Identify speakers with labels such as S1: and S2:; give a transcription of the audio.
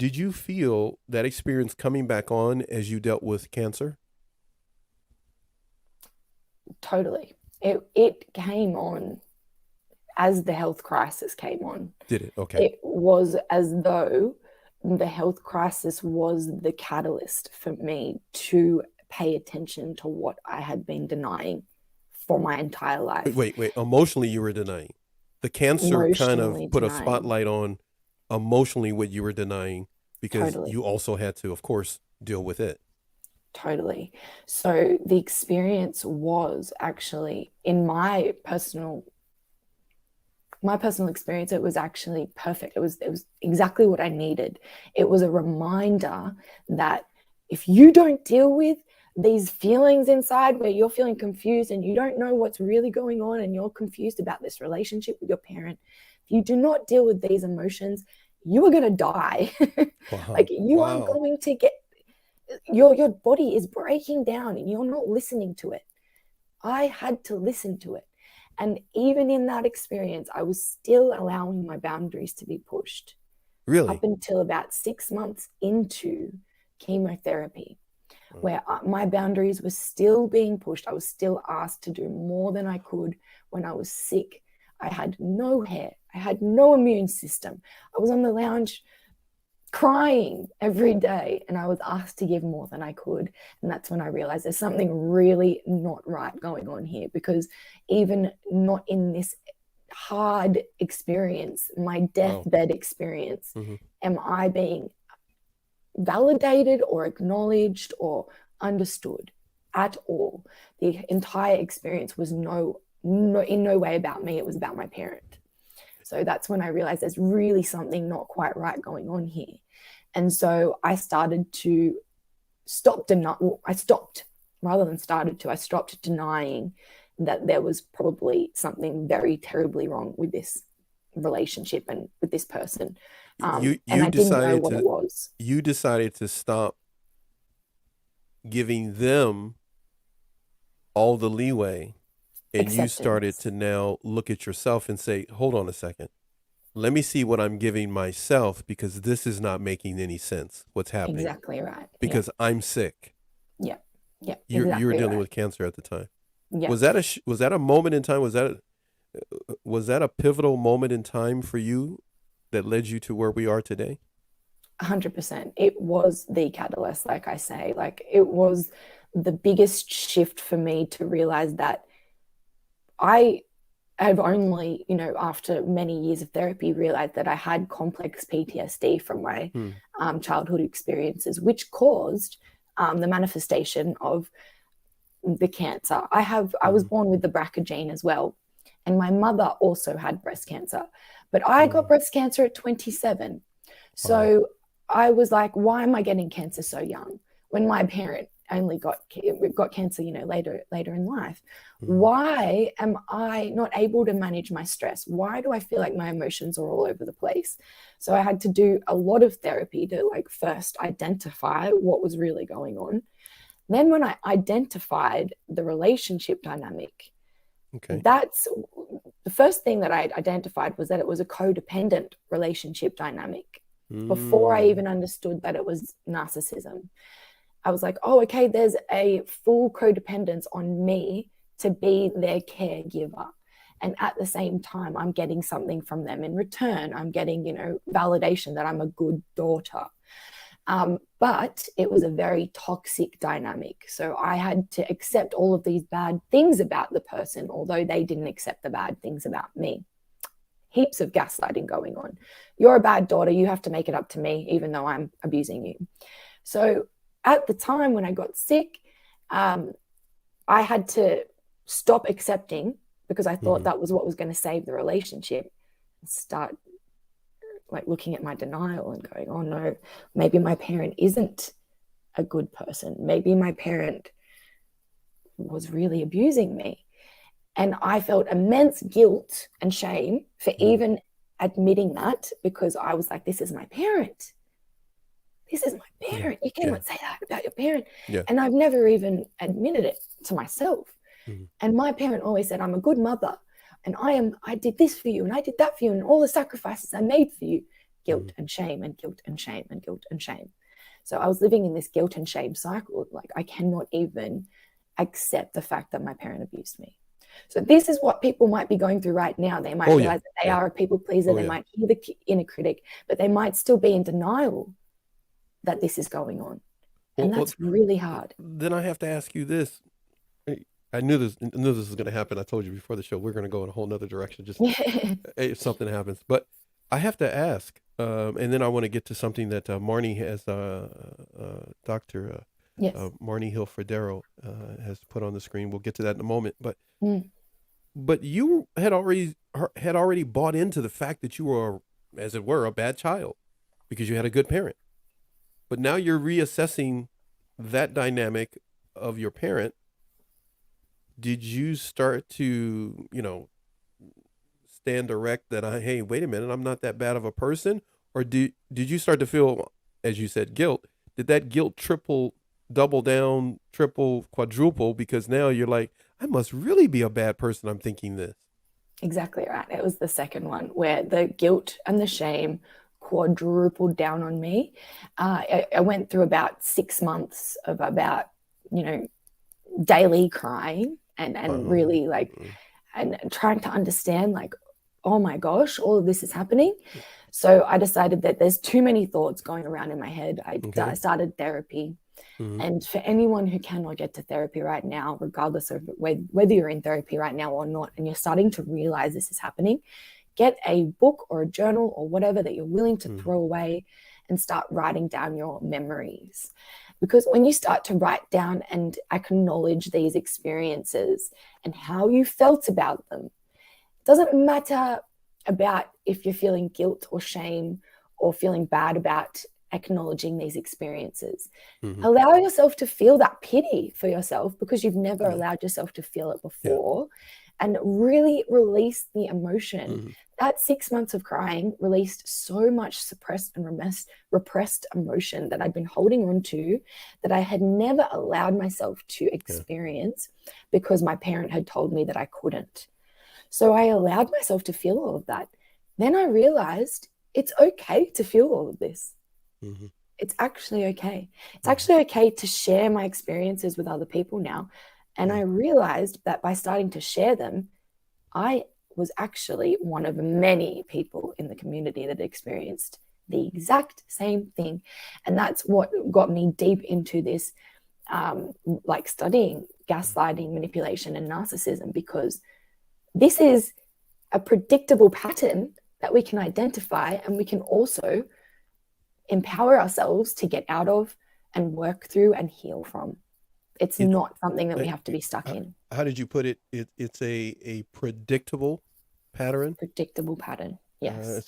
S1: Did you feel that experience coming back on as you dealt with cancer?
S2: Totally. It came on as the health crisis came on.
S1: Did it? Okay.
S2: It was as though the health crisis was the catalyst for me to pay attention to what I had been denying for my entire
S1: Wait,
S2: life.
S1: wait, wait. Emotionally, you were denying. The cancer kind of
S2: Emotionally
S1: put a
S2: denying.
S1: spotlight on emotionally what you were denying because
S2: Totally.
S1: you also had to, of course, deal with it.
S2: Totally. So the experience was actually in my personal experience, it was actually perfect. It was exactly what I needed. It was a reminder that if you don't deal with these feelings inside where you're feeling confused and you don't know what's really going on and you're confused about this relationship with your parent, if you do not deal with these emotions, you are going to die. Like
S1: Wow.
S2: you are
S1: Wow.
S2: going to get your body is breaking down and you're not listening to it. I had to listen to it. And even in that experience, I was still allowing my boundaries to be pushed up
S1: Really?
S2: until about 6 months into chemotherapy,
S1: Wow.
S2: where my boundaries were still being pushed. I was still asked to do more than I could when I was sick. I had no hair, I had no immune system. I was on the lounge crying every day and I was asked to give more than I could. And that's when I realized there's something really not right going on here, because even not in this hard experience, my
S1: Wow.
S2: deathbed experience,
S1: Hmm.
S2: am I being validated or acknowledged or understood at all. The entire experience was in no way about me. It was about my parent. So that's when I realized there's really something not quite right going on here. And so I started to I stopped rather than started to, I stopped denying that there was probably something very terribly wrong with this relationship and with this person.
S1: You
S2: And
S1: you
S2: I didn't know
S1: decided
S2: what it
S1: to
S2: was.
S1: you decided to stop giving them all the leeway, and you started
S2: Acceptance.
S1: to now look at yourself and say, hold on a second. Let me see what I'm giving myself because this is not making any sense. What's happening?
S2: Exactly right. Yeah.
S1: Because I'm sick.
S2: Yeah. Yeah.
S1: You were
S2: Exactly
S1: dealing
S2: right.
S1: with cancer at the time.
S2: Yeah.
S1: Was that a moment in time? Was that a pivotal moment in time for you that led you to where we are today?
S2: 100%. It was the catalyst, like I say. Like it was the biggest shift for me to realize that I have only, after many years of therapy, realized that I had complex PTSD from my
S1: Hmm.
S2: childhood experiences, which caused the manifestation of the cancer. I was
S1: Hmm.
S2: born with the BRCA gene as well. And my mother also had breast cancer. But I got
S1: Hmm.
S2: breast cancer at 27.
S1: Wow.
S2: So I was like, why am I getting cancer so young when my parent only got cancer, later in life?
S1: Hmm.
S2: Why am I not able to manage my stress? Why do I feel like my emotions are all over the place? So I had to do a lot of therapy to like first identify what was really going on. Then when I identified the relationship dynamic,
S1: Okay.
S2: that's the first thing that I identified was that it was a codependent relationship dynamic before I
S1: Mm.
S2: even understood that it was narcissism. I was like, oh, okay, there's a full codependence on me to be their caregiver. And at the same time, I'm getting something from them in return. I'm getting, validation that I'm a good daughter. But it was a very toxic dynamic. So I had to accept all of these bad things about the person, although they didn't accept the bad things about me. Heaps of gaslighting going on. You're a bad daughter. You have to make it up to me, even though I'm abusing you. So at the time when I got sick, um, I had to stop accepting because I thought
S1: Hmm.
S2: that was what was going to save the relationship. Start like looking at my denial and going, oh no, maybe my parent isn't a good person. Maybe my parent was really abusing me. And I felt immense guilt and shame for
S1: Hmm.
S2: even admitting that, because I was like, this is my parent. This is my
S1: Yeah.
S2: parent. You
S1: Yeah.
S2: cannot say that about your parent.
S1: Yeah.
S2: And I've never even admitted it to myself.
S1: Hmm.
S2: And my parent always said, I'm a good mother. And I did this for you and I did that for you and all the sacrifices I made for you. guilt and shame and guilt and shame and guilt and shame. So I was living in this guilt and shame cycle. Like, I cannot even accept the fact that my parent abused me. So this is what people might be going through right now. They might realize that they are a people pleaser. They might hear the inner critic, but they might still be in denial that this is going on. And that's really hard.
S1: Then I have to ask you this. I knew this was going to happen. I told you before the show, we're going to go in a whole nother direction just if something happens. But I have to ask, and then I want to get to something that Marnie has, Dr. Marnie Hill-Fredero has put on the screen. We'll get to that in a moment. But you had already bought into the fact that you were, as it were, a bad child because you had a good parent. But now you're reassessing that dynamic of your parent. Did you start to, stand erect that hey, wait a minute, I'm not that bad of a person? Or did you start to feel, as you said, guilt? Did that guilt double down, triple, quadruple? Because now you're like, I must really be a bad person. I'm thinking this.
S2: Exactly right. It was the second one where the guilt and the shame quadrupled down on me. I went through about 6 months of daily crying and really and trying to understand, like, oh my gosh, all of this is happening. So I decided that there's too many thoughts going around in my head. I started therapy. And for anyone who cannot get to therapy right now, regardless of whether you're in therapy right now or not, and you're starting to realize this is happening, get a book or a journal or whatever that you're willing to throw away and start writing down your memories. Because when you start to write down and acknowledge these experiences and how you felt about them, it doesn't matter about if you're feeling guilt or shame or feeling bad about acknowledging these experiences. Allow yourself to feel that pity for yourself because you've never allowed yourself to feel it before, and really release the emotion. That 6 months of crying released so much suppressed and repressed emotion that I'd been holding on to, that I had never allowed myself to experience because my parent had told me that I couldn't. So I allowed myself to feel all of that. Then I realized it's okay to feel all of this. It's actually okay. It's actually okay to share my experiences with other people now. And I realized that by starting to share them, I was actually one of many people in the community that experienced the exact same thing. And that's what got me deep into this, studying gaslighting, manipulation, and narcissism, because this is a predictable pattern that we can identify, and we can also empower ourselves to get out of and work through and heal from. It's not something that we have to be stuck in.
S1: How did you put it? It's a predictable pattern?
S2: Predictable pattern, yes.